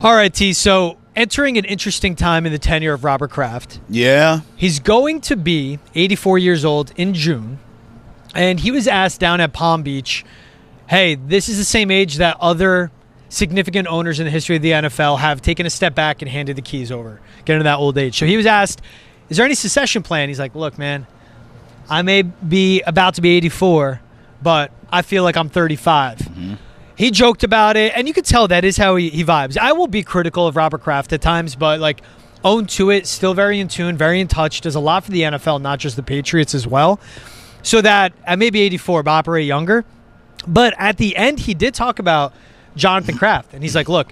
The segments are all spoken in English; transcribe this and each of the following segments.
All right, T. So entering an interesting time in the tenure of Robert Kraft. Yeah. He's going to be 84 years old in June. And he was asked down at Palm Beach, hey, this is the same age that other significant owners in the history of the NFL have taken a step back and handed the keys over, getting to that old age. So he was asked, is there any succession plan? He's like, look, man, I may be about to be 84, but I feel like I'm 35. Mm-hmm. He joked about it, and you could tell that is how he vibes. I will be critical of Robert Kraft at times, but like own to it, still very in tune, very in touch, does a lot for the NFL, not just the Patriots as well. So that I may be 84, but operate younger. But at the end, he did talk about Jonathan Kraft, and he's like, look,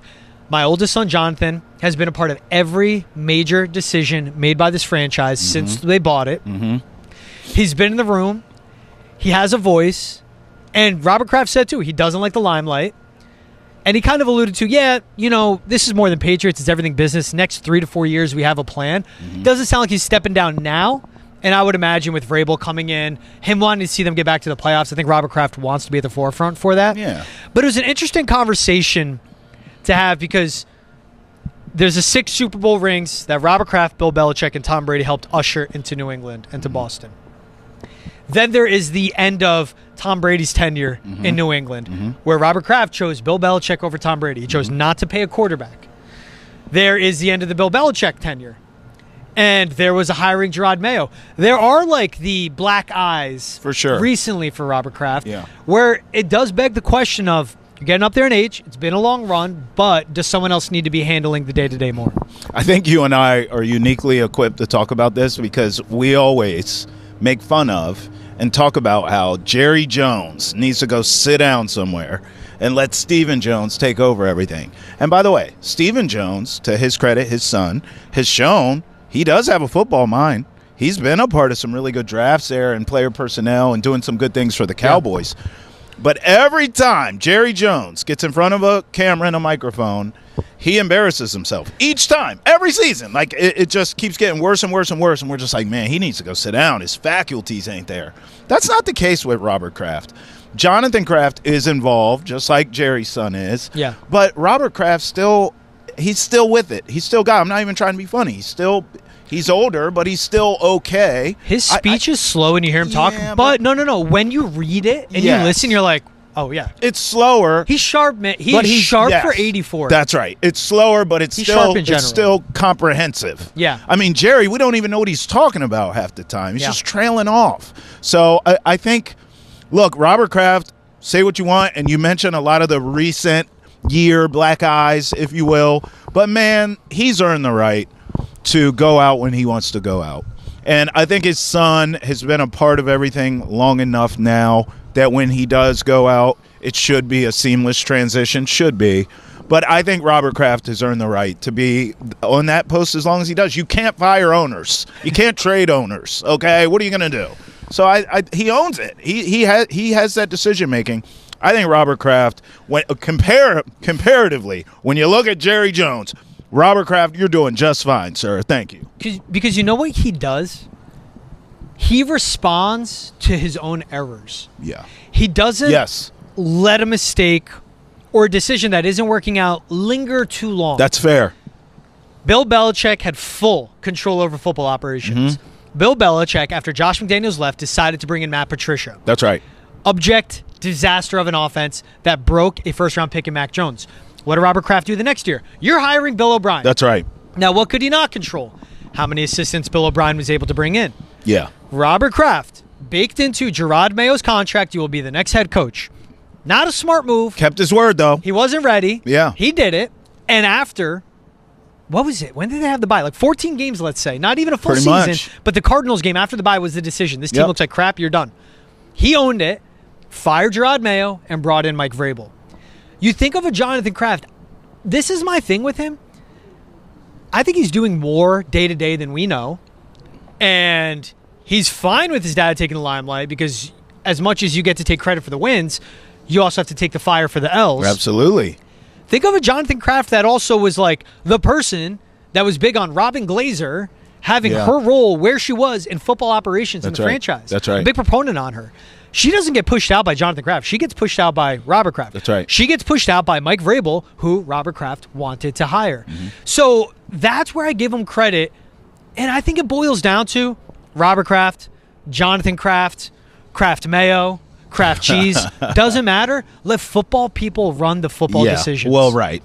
my oldest son, Jonathan, has been a part of every major decision made by this franchise since they bought it. Mm-hmm. He's been in the room. He has a voice. And Robert Kraft said, too, he doesn't like the limelight. And he kind of alluded to, yeah, you know, this is more than Patriots. It's everything business. Next 3 to 4 years, we have a plan. Mm-hmm. Doesn't sound like he's stepping down now. And I would imagine with Vrabel coming in, him wanting to see them get back to the playoffs, I think Robert Kraft wants to be at the forefront for that. Yeah. But it was an interesting conversation to have because there's the 6 Super Bowl rings that Robert Kraft, Bill Belichick, and Tom Brady helped usher into New England and to Boston. Then there is the end of Tom Brady's tenure in New England, where Robert Kraft chose Bill Belichick over Tom Brady. He chose not to pay a quarterback. There is the end of the Bill Belichick tenure. And there was a hiring Jerod Mayo. There are like the black eyes for sure recently for Robert Kraft, where it does beg the question of, you're getting up there in age, it's been a long run, but does someone else need to be handling the day-to-day more? I think you and I are uniquely equipped to talk about this because we always make fun of and talk about how Jerry Jones needs to go sit down somewhere and let Stephen Jones take over everything. And by the way, Stephen Jones, to his credit, his son, has shown he does have a football mind. He's been a part of some really good drafts there and player personnel and doing some good things for the Cowboys. Yeah. But every time Jerry Jones gets in front of a camera and a microphone, he embarrasses himself. Each time, every season. Like, it just keeps getting worse and worse and worse, and we're just like, man, he needs to go sit down. His faculties ain't there. That's not the case with Robert Kraft. Jonathan Kraft is involved, just like Jerry's son is. Yeah. But Robert Kraft he's still with it. He's still got, I'm not even trying to be funny. He's older, but he's still okay. His speech is slow and you hear him talk, but no. When you read it and you listen, you're like, oh, yeah. It's slower. He's sharp, man. He's sharp for 84. That's right. It's slower, but it's still comprehensive. Yeah. I mean, Jerry, we don't even know what he's talking about half the time. He's just trailing off. So I think, look, Robert Kraft, say what you want, and you mentioned a lot of the recent year black eyes, if you will, but, man, he's earned the right to go out when he wants to go out. And I think his son has been a part of everything long enough now that when he does go out, it should be a seamless transition, should be. But I think Robert Kraft has earned the right to be on that post as long as he does. You can't fire owners. You can't trade owners, okay? What are you going to do? So he owns it. He has that decision-making. I think Robert Kraft, comparatively, when you look at Jerry Jones, Robert Kraft, you're doing just fine, sir. Thank you. Because you know what he does? He responds to his own errors. Yeah. He doesn't let a mistake or a decision that isn't working out linger too long. That's fair. Bill Belichick had full control over football operations. Mm-hmm. Bill Belichick, after Josh McDaniels left, decided to bring in Matt Patricia. That's right. Abject disaster of an offense that broke a first-round pick in Mac Jones. What did Robert Kraft do the next year? You're hiring Bill O'Brien. That's right. Now, what could he not control? How many assistants Bill O'Brien was able to bring in. Yeah. Robert Kraft, baked into Jerod Mayo's contract, you will be the next head coach. Not a smart move. Kept his word, though. He wasn't ready. Yeah. He did it. And after, what was it? When did they have the bye? Like 14 games, let's say. Not even a full season. Much. But the Cardinals game after the bye was the decision. This team looks like crap. You're done. He owned it, fired Jerod Mayo, and brought in Mike Vrabel. You think of a Jonathan Kraft. This is my thing with him. I think he's doing more day-to-day than we know. And he's fine with his dad taking the limelight because as much as you get to take credit for the wins, you also have to take the fire for the L's. Absolutely. Think of a Jonathan Kraft that also was like the person that was big on Robin Glazer having her role where she was in football operations in the franchise. That's right. A big proponent on her. She doesn't get pushed out by Jonathan Kraft. She gets pushed out by Robert Kraft. That's right. She gets pushed out by Mike Vrabel, who Robert Kraft wanted to hire. So that's where I give him credit. And I think it boils down to Robert Kraft, Jonathan Kraft, Kraft Mayo, Kraft cheese. Doesn't matter. Let football people run the football decisions. Well, right.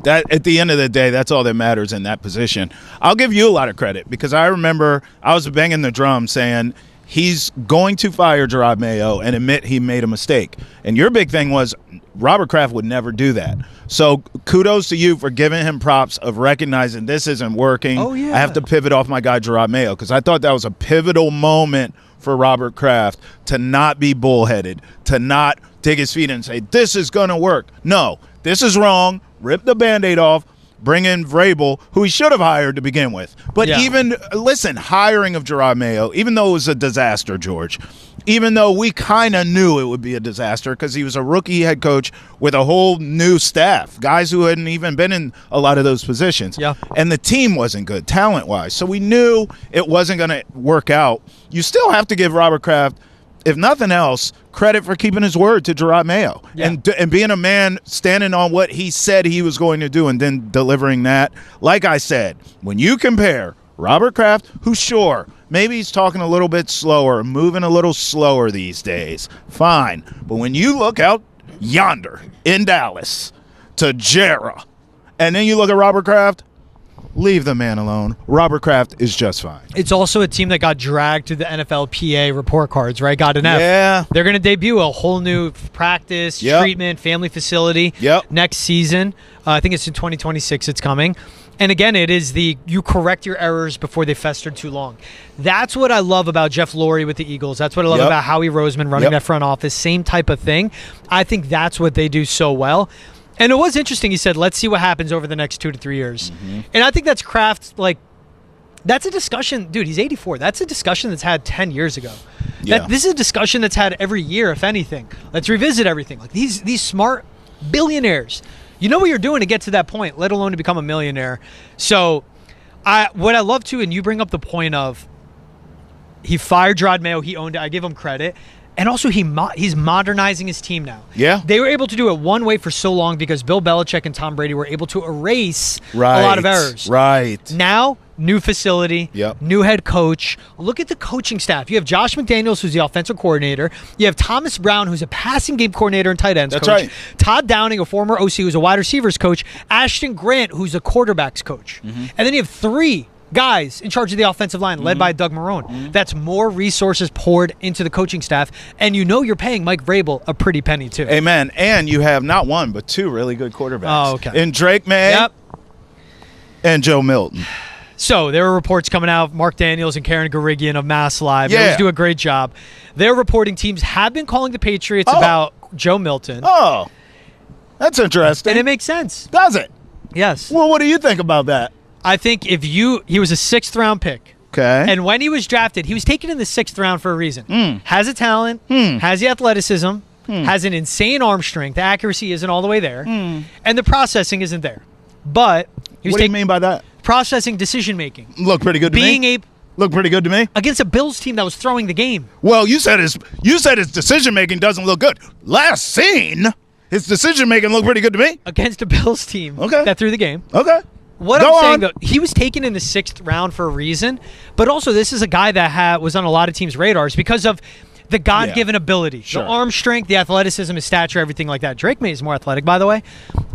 That at the end of the day, that's all that matters in that position. I'll give you a lot of credit because I remember I was banging the drum saying he's going to fire Jerod Mayo and admit he made a mistake. And your big thing was Robert Kraft would never do that. So kudos to you for giving him props of recognizing this isn't working. Oh, yeah. I have to pivot off my guy Jerod Mayo because I thought that was a pivotal moment for Robert Kraft to not be bullheaded, to not dig his feet in and say, this is going to work. No, this is wrong. Rip the Band-Aid off, bring in Vrabel, who he should have hired to begin with. But even, listen, hiring of Jerod Mayo, even though it was a disaster, George, even though we kind of knew it would be a disaster because he was a rookie head coach with a whole new staff, guys who hadn't even been in a lot of those positions. Yeah. And the team wasn't good talent-wise. So we knew it wasn't going to work out. You still have to give Robert Kraft, if nothing else, credit for keeping his word to Jerod Mayo and being a man standing on what he said he was going to do and then delivering that. Like I said, when you compare Robert Kraft, who sure, maybe he's talking a little bit slower, moving a little slower these days, fine. But when you look out yonder in Dallas to Jera, and then you look at Robert Kraft, leave the man alone. Robert Kraft is just fine. It's also a team that got dragged to the NFLPA report cards, right? Got an F. Yeah. They're going to debut a whole new practice, treatment, family facility next season. I think it's in 2026 it's coming. And again, it is you correct your errors before they fester too long. That's what I love about Jeff Lurie with the Eagles. That's what I love about Howie Roseman running that front office. Same type of thing. I think that's what they do so well. And it was interesting. He said, let's see what happens over the next 2 to 3 years. And I think that's Kraft, that's a discussion. Dude, he's 84. That's a discussion that's had 10 years ago. This is a discussion that's had every year, if anything. Let's revisit everything. Like these smart billionaires, you know what you're doing to get to that point, let alone to become a millionaire. So what I love to, and you bring up the point of he fired Jerod Mayo. He owned it. I give him credit. And also, he's modernizing his team now. Yeah. They were able to do it one way for so long because Bill Belichick and Tom Brady were able to erase a lot of errors. Right. Now, new facility, new head coach. Look at the coaching staff. You have Josh McDaniels, who's the offensive coordinator. You have Thomas Brown, who's a passing game coordinator and tight ends coach. That's right. Todd Downing, a former OC, who's a wide receivers coach. Ashton Grant, who's a quarterbacks coach. And then you have 3 guys in charge of the offensive line, led by Doug Marrone. That's more resources poured into the coaching staff, and you know you're paying Mike Vrabel a pretty penny too. Amen. And you have not one, but 2 really good quarterbacks. Oh, okay. In Drake May and Joe Milton. So there were reports coming out, Mark Daniels and Karen Garigian of Mass Live. They always do a great job. They're reporting teams have been calling the Patriots about Joe Milton. Oh, that's interesting. And it makes sense. Does it? Yes. Well, what do you think about that? I think he was a 6th round pick. Okay. And when he was drafted, he was taken in the 6th round for a reason. Has a talent, has the athleticism, has an insane arm strength. The accuracy isn't all the way there, and the processing isn't there. But what do you mean by that? Processing, decision making. Look pretty good to me. Look pretty good to me. Against a Bills team that was throwing the game. Well, you said his decision making doesn't look good. Last scene, his decision making looked pretty good to me. Against a Bills team that threw the game. Okay. What I'm saying, though, he was taken in the 6th round for a reason, but also this is a guy that was on a lot of teams' radars because of the God-given ability, the arm strength, the athleticism, his stature, everything like that. Drake May is more athletic, by the way.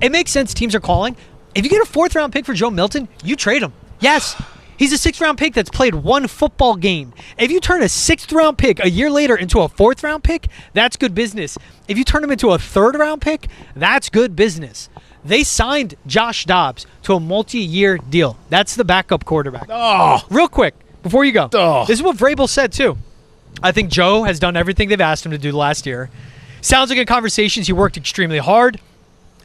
It makes sense teams are calling. If you get a 4th round pick for Joe Milton, you trade him. Yes, he's a 6th round pick that's played 1 football game. If you turn a 6th round pick a year later into a 4th round pick, that's good business. If you turn him into a 3rd round pick, that's good business. They signed Josh Dobbs to a multi-year deal. That's the backup quarterback. Oh. Real quick, before you go, Oh. This is what Vrabel said, too. I think Joe has done everything they've asked him to do last year. Sounds like in conversations he worked extremely hard.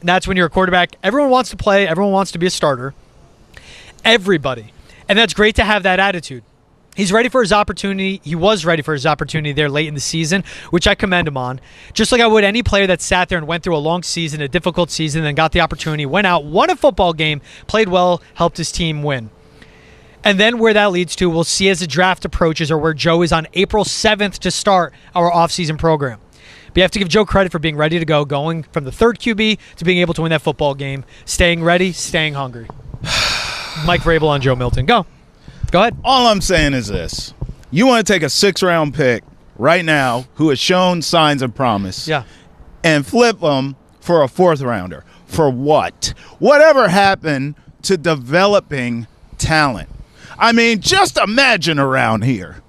That's when you're a quarterback. Everyone wants to play. Everyone wants to be a starter. Everybody. And that's great to have that attitude. He's ready for his opportunity. He was ready for his opportunity there late in the season, which I commend him on. Just like I would any player that sat there and went through a long season, a difficult season, then got the opportunity, went out, won a football game, played well, helped his team win. And then where that leads to, we'll see as the draft approaches, or where Joe is on April 7th to start our offseason program. But you have to give Joe credit for being ready to go, going from the third QB to being able to win that football game, staying ready, staying hungry. Mike Vrabel on Joe Milton. Go ahead. All I'm saying is this. You want to take a 6th-round pick right now who has shown signs of promise and flip them for a 4th-rounder. For what? Whatever happened to developing talent? I mean, just imagine around here.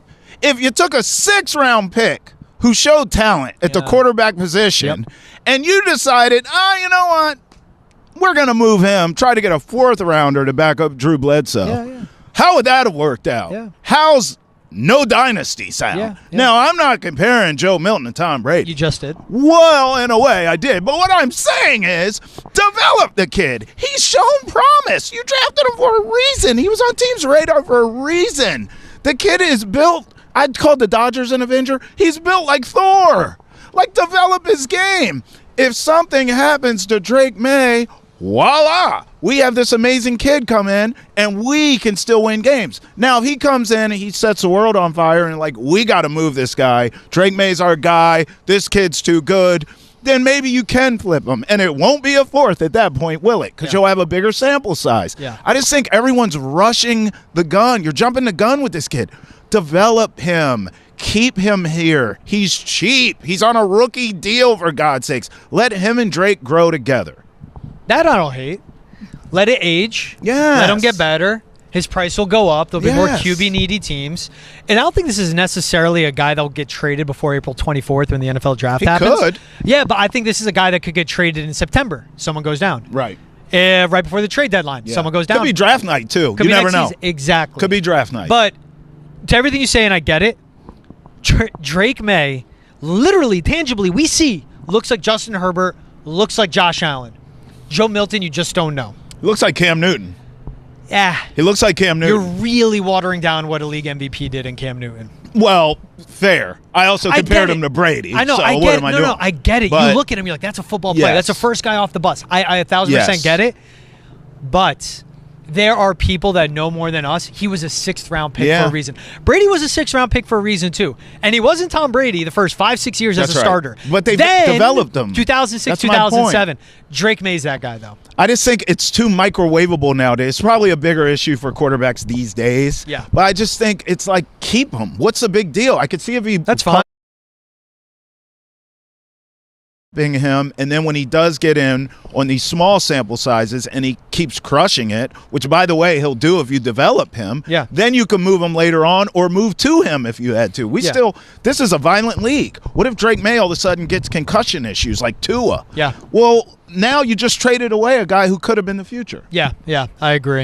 If you took a 6th-round pick who showed talent at the quarterback position and you decided, you know what? We're going to move him, try to get a 4th-rounder to back up Drew Bledsoe. How would that have worked out? How's no dynasty sound? Now, I'm not comparing Joe Milton to Tom Brady. You just did. Well, in a way, I did. But what I'm saying is, develop the kid. He's shown promise. You drafted him for a reason. He was on teams' radar for a reason. The kid is built, I'd call the Dodgers an Avenger. He's built like Thor. Like, develop his game. If something happens to Drake May, voila, we have this amazing kid come in, and we can still win games. Now, if he comes in and he sets the world on fire and, like, we got to move this guy, Drake May's our guy, this kid's too good, then maybe you can flip him. And it won't be a 4th at that point, will it? Because you'll have a bigger sample size. I just think everyone's rushing the gun. You're jumping the gun with this kid. Develop him. Keep him here. He's cheap. He's on a rookie deal, for God's sakes. Let him and Drake grow together. That I don't hate. Let it age. Let him get better. His price will go up. There'll be more QB-needy teams. And I don't think this is necessarily a guy that will get traded before April 24th when the NFL draft happens. He could. Yeah, but I think this is a guy that could get traded in September. Someone goes down. Right. Right before the trade deadline. Someone goes down. Could be draft night, too. Could you never know. Exactly. Could be draft night. But to everything you say, and I get it, Drake May, literally, tangibly, we see, looks like Justin Herbert, looks like Josh Allen. Joe Milton, you just don't know. He looks like Cam Newton. Yeah. He looks like Cam Newton. You're really watering down what a league MVP did in Cam Newton. Well, fair. I also compared him to Brady. I know. So I get what it. am I doing? No, I get it. You look at him, you're like, that's a football player. That's the first guy off the bus. I 1,000% get it. But there are people that know more than us. He was a 6th-round pick for a reason. Brady was a 6th-round pick for a reason, too. And he wasn't Tom Brady the first 5-6 years as a starter. But they developed him. 2006, 2007. Drake May's that guy, though. I just think it's too microwavable nowadays. It's probably a bigger issue for quarterbacks these days. Yeah. But I just think it's like, keep him. What's the big deal? I could see if he... That's fine. Him, and then when he does get in on these small sample sizes and he keeps crushing it, which by the way he'll do if you develop him, then you can move him later on or move to him if you had to. This is a violent league. What if Drake May all of a sudden gets concussion issues like Tua? Well, now you just traded away a guy who could have been the future. Yeah, I agree.